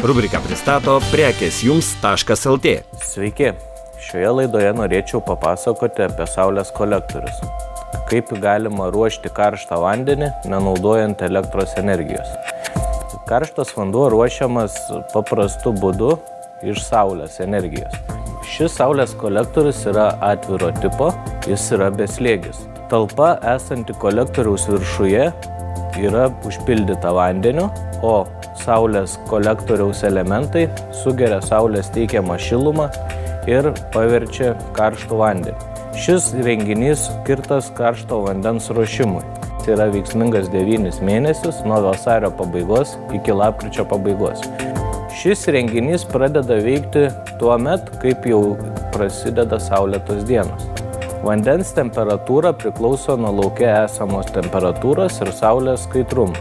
Rubrika pristato prekesjums.lt. Sveiki! Šioje laidoje norėčiau papasakoti apie saulės kolektorius. Kaip galima ruošti karštą vandenį, nenaudojant elektros energijos. Karštas vanduo ruošiamas paprastu būdu iš saulės energijos. Šis saulės kolektorius yra atviro tipo, jis yra beslėgis. Talpa esanti kolektoriaus viršuje yra užpildyta vandeniu, o saulės kolektoriaus elementai sugeria saulės teikiamą šilumą ir paverčia karštų vandenį. Šis renginys skirtas karšto vandens ruošimui. Tai yra veiksmingas 9 mėnesius nuo vasario pabaigos iki lapkričio pabaigos. Šis renginys pradeda veikti tuo met, kaip jau prasideda saulėtos dienos. Vandens temperatūra priklauso nuo lauke esamos temperatūros ir saulės skaidrumo.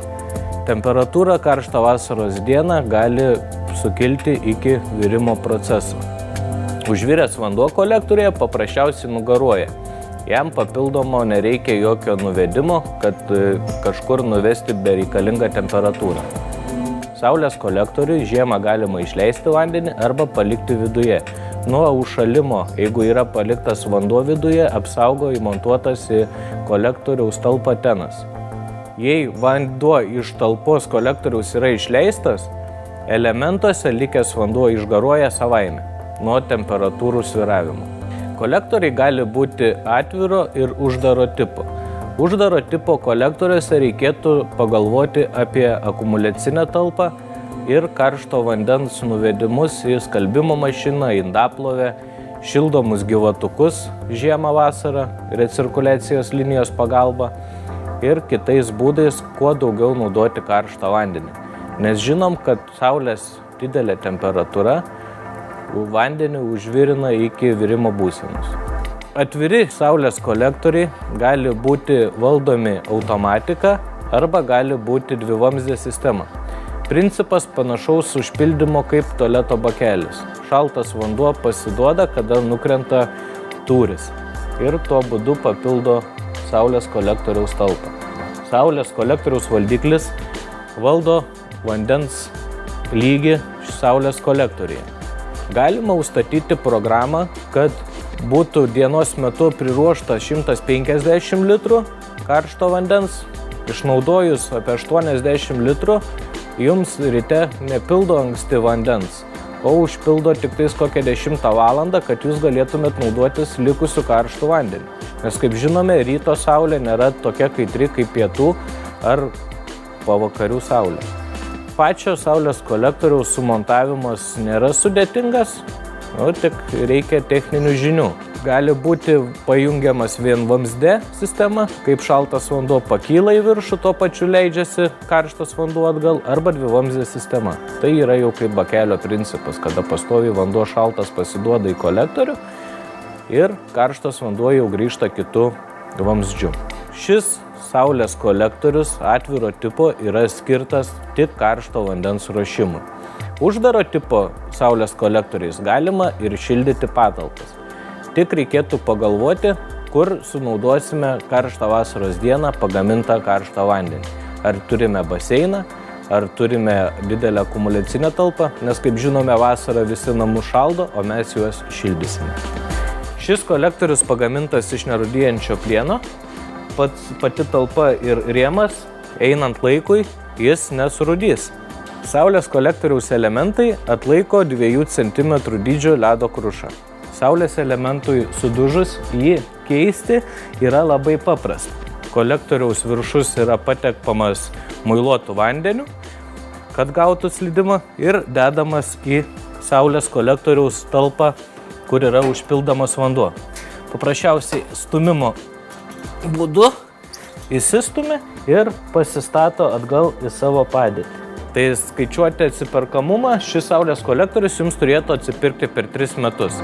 Temperatūra karštą vasaros dieną gali sukilti iki virimo proceso. Užviręs vanduo kolektoriuje paprasčiausiai nugaruoja. Jam papildomo nereikia jokio nuvedimo, kad kažkur nuvesti bereikalingą temperatūrą. Saulės kolektoriui žiemą galima išleisti vandenį arba palikti viduje. Nuo užšalimo, jeigu yra paliktas vanduo viduje, apsaugo įmontuotas į kolektoriaus talpą tenas. Jei vanduo iš talpos kolektoriaus yra išleistas, elementuose likęs vanduo išgaruoja savaime nuo temperatūrų svyravimo. Kolektoriai gali būti atviro ir uždaro tipo. Uždaro tipo kolektoriuose reikėtų pagalvoti apie akumuliacinę talpą ir karšto vandens nuvedimus į skalbimo mašiną, indaplovę, šildomus gyvatukus žiemą vasarą, recirkuliacijos linijos pagalba ir kitais būdais, kuo daugiau naudoti karštą vandenį. Nes žinom, kad saulės didelė temperatūra vandenį užvirina iki virimo būsenos. Atviri saulės kolektoriai gali būti valdomi automatika arba gali būti dvivamzdė sistema. Principas panašaus užpildymo kaip tualeto bakelis. Šaltas vanduo pasiduoda, kada nukrenta tūris ir tuo būdu papildo saulės kolektoriaus talpą. Saulės kolektoriaus valdiklis valdo vandens lygį saulės kolektoriuje. Galima užstatyti programą, kad būtų dienos metu priruošta 150 litrų karšto vandens. Išnaudojus apie 80 litrų, jums ryte nepildo anksti vandens, o užpildo tik tais kokią 10 valandą, kad jūs galėtumėt naudotis likusiu karštu vandeniu. Nes kaip žinome, ryto saulė nėra tokia kaitri kaip pietų ar pavakarių saulė. Pačio saulės kolektoriaus sumontavimas nėra sudėtingas, tik reikia techninių žinių. Gali būti pajungiamas vienvamzdė sistema, kaip šaltas vanduo pakyla į viršų, tuo pačiu leidžiasi karštas vanduo atgal, arba dvivamzdė sistema. Tai yra jau kaip bakelio principas, kada pastoviai vanduo šaltas pasiduoda į kolektorių ir karštas vanduo jau grįžta kitu vamzdžiu. Šis saulės kolektorius atviro tipo yra skirtas tik karšto vandens ruošimui. Uždaro tipo saulės kolektoriais galima ir šildyti patalpas. Tik reikėtų pagalvoti, kur sunaudosime karštą vasaros dieną pagamintą karštą vandenį. Ar turime baseiną, ar turime didelę akumuliacinę talpą, nes kaip žinome, vasarą visi namus šaldo, o mes juos šildysime. Šis kolektorius pagamintas iš nerūdijančio plieno, pati talpa ir rėmas, einant laikui, jis nesurūdys. Saulės kolektoriaus elementai atlaiko 2 cm dydžio ledo krušą. Saulės elementui sudužus jį keisti yra labai paprasta. Kolektoriaus viršus yra patepamas muiluotu vandeniu, kad gautų slydimą, ir dedamas į saulės kolektoriaus talpą, kur yra užpildamas vanduo. Paprasčiausiai stumimo būdu įsistumia ir pasistato atgal į savo padėtį. Tai skaičiuoti atsiperkamumą, šis saulės kolektorius jums turėtų atsipirkti per 3 metus.